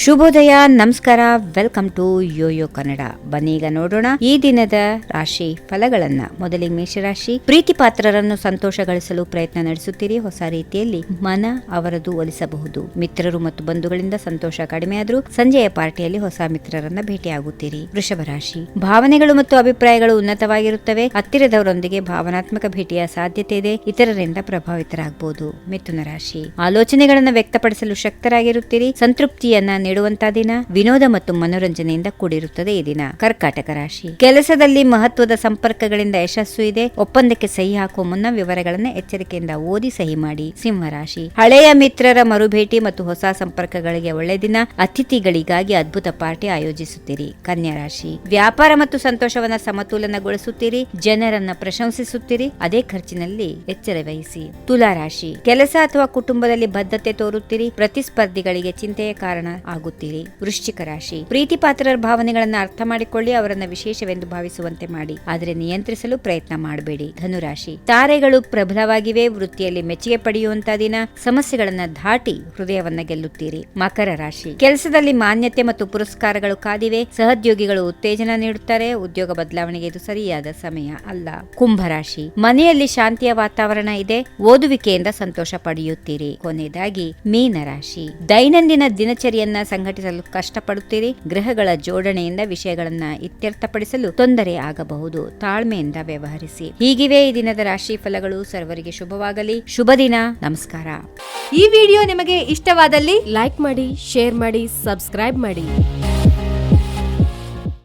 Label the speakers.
Speaker 1: ಶುಭೋದಯ, ನಮಸ್ಕಾರ, welcome to Yoyo Kannada. ಬನ್ನೀಗ ನೋಡೋಣ ಈ ದಿನದ ರಾಶಿ ಫಲಗಳನ್ನ. ಮೊದಲಿಗೆ ಮೇಷರಾಶಿ. ಪ್ರೀತಿ ಪಾತ್ರರನ್ನು ಸಂತೋಷಗಳಿಸಲು ಪ್ರಯತ್ನ ನಡೆಸುತ್ತೀರಿ. ಹೊಸ ರೀತಿಯಲ್ಲಿ ಮನ ಅವರದು ಒಲಿಸಬಹುದು. ಮಿತ್ರರು ಮತ್ತು ಬಂಧುಗಳಿಂದ ಸಂತೋಷ ಕಡಿಮೆಯಾದರೂ ಸಂಜೆಯ ಪಾರ್ಟಿಯಲ್ಲಿ ಹೊಸ ಮಿತ್ರರನ್ನ ಭೇಟಿಯಾಗುತ್ತೀರಿ. ವೃಷಭ ರಾಶಿ. ಭಾವನೆಗಳು ಮತ್ತು ಅಭಿಪ್ರಾಯಗಳು ಉನ್ನತವಾಗಿರುತ್ತವೆ. ಹತ್ತಿರದವರೊಂದಿಗೆ ಭಾವನಾತ್ಮಕ ಭೇಟಿಯ ಸಾಧ್ಯತೆ ಇದೆ. ಇತರರಿಂದ ಪ್ರಭಾವಿತರಾಗಬಹುದು. ಮಿಥುನ ರಾಶಿ. ಆಲೋಚನೆಗಳನ್ನು ವ್ಯಕ್ತಪಡಿಸಲು ಶಕ್ತರಾಗಿರುತ್ತೀರಿ. ಸಂತೃಪ್ತಿಯನ್ನ ನೀಡುವಂತಹ ದಿನ. ವಿನೋದ ಮತ್ತು ಮನೋರಂಜನೆಯಿಂದ ಕೂಡಿರುತ್ತದೆ ಈ ದಿನ. ಕರ್ಕಾಟಕ ರಾಶಿ. ಕೆಲಸದಲ್ಲಿ ಮಹತ್ವದ ಸಂಪರ್ಕಗಳಿಂದ ಯಶಸ್ಸು ಇದೆ. ಒಪ್ಪಂದಕ್ಕೆ ಸಹಿ ಹಾಕುವ ಮುನ್ನ ವಿವರಗಳನ್ನು ಎಚ್ಚರಿಕೆಯಿಂದ ಓದಿ ಸಹಿ ಮಾಡಿ. ಸಿಂಹ ರಾಶಿ. ಹಳೆಯ ಮಿತ್ರರ ಮರುಭೇಟಿ ಮತ್ತು ಹೊಸ ಸಂಪರ್ಕಗಳಿಗೆ ಒಳ್ಳೆ ದಿನ. ಅತಿಥಿಗಳಿಗಾಗಿ ಅದ್ಭುತ ಪಾರ್ಟಿ ಆಯೋಜಿಸುತ್ತೀರಿ. ಕನ್ಯಾ ರಾಶಿ. ವ್ಯಾಪಾರ ಮತ್ತು ಸಂತೋಷವನ್ನ ಸಮತೋಲನಗೊಳಿಸುತ್ತೀರಿ. ಜನರನ್ನ ಪ್ರಶಂಸಿಸುತ್ತೀರಿ. ಅದೇ ಖರ್ಚಿನಲ್ಲಿ ಎಚ್ಚರ ವಹಿಸಿ. ತುಲಾ ರಾಶಿ. ಕೆಲಸ ಅಥವಾ ಕುಟುಂಬದಲ್ಲಿ ಬದ್ಧತೆ ತೋರುತ್ತೀರಿ. ಪ್ರತಿಸ್ಪರ್ಧಿಗಳಿಗೆ ಚಿಂತೆಯ ಕಾರಣ ಆಗುತ್ತೀರಿ. ವೃಶ್ಚಿಕ ರಾಶಿ. ಪ್ರೀತಿ ಪಾತ್ರರ ಭಾವನೆಗಳನ್ನು ಅರ್ಥ ಮಾಡಿಕೊಳ್ಳಿ. ಅವರನ್ನ ವಿಶೇಷವೆಂದು ಭಾವಿಸುವಂತೆ ಮಾಡಿ, ಆದರೆ ನಿಯಂತ್ರಿಸಲು ಪ್ರಯತ್ನ ಮಾಡಬೇಡಿ. ಧನುರಾಶಿ. ತಾರೆಗಳು ಪ್ರಬಲವಾಗಿವೆ. ವೃತ್ತಿಯಲ್ಲಿ ಮೆಚ್ಚುಗೆ ಪಡೆಯುವಂತಹ ದಿನ. ಸಮಸ್ಯೆಗಳನ್ನ ದಾಟಿ ಹೃದಯವನ್ನ ಗೆಲ್ಲುತ್ತೀರಿ. ಮಕರ ರಾಶಿ. ಕೆಲಸದಲ್ಲಿ ಮಾನ್ಯತೆ ಮತ್ತು ಪುರಸ್ಕಾರಗಳು ಕಾದಿವೆ. ಸಹೋದ್ಯೋಗಿಗಳು ಉತ್ತೇಜನ ನೀಡುತ್ತಾರೆ. ಉದ್ಯೋಗ ಬದಲಾವಣೆಗೆ ಇದು ಸರಿಯಾದ ಸಮಯ ಅಲ್ಲ. ಕುಂಭರಾಶಿ. ಮನೆಯಲ್ಲಿ ಶಾಂತಿಯ ವಾತಾವರಣ ಇದೆ. ಓದುವಿಕೆಯಿಂದ ಸಂತೋಷ ಪಡೆಯುತ್ತೀರಿ. ಕೊನೆಯದಾಗಿ ಮೀನರಾಶಿ. ದೈನಂದಿನ ದಿನಚರಿಯನ್ನ ಸಂಘಟಿಸಲು ಕಷ್ಟಪಡುತ್ತೀರಿ. ಗ್ರಹಗಳ ಜೋಡಣೆಯಿಂದ ವಿಷಯಗಳನ್ನ ಇತ್ಯರ್ಥಪಡಿಸಲು ತೊಂದರೆ ಆಗಬಹುದು. ತಾಳ್ಮೆಯಿಂದ ವ್ಯವಹರಿಸಿ. ಹೀಗಿವೆ ಈ ದಿನದ ರಾಶಿ ಫಲಗಳು. ಸರ್ವರಿಗೆ ಶುಭವಾಗಲಿ. ಶುಭ ದಿನ. ನಮಸ್ಕಾರ.
Speaker 2: ಈ ವಿಡಿಯೋ ನಿಮಗೆ ಇಷ್ಟವಾದಲ್ಲಿ ಲೈಕ್ ಮಾಡಿ, ಶೇರ್ ಮಾಡಿ, ಸಬ್ಸ್ಕ್ರೈಬ್ ಮಾಡಿ.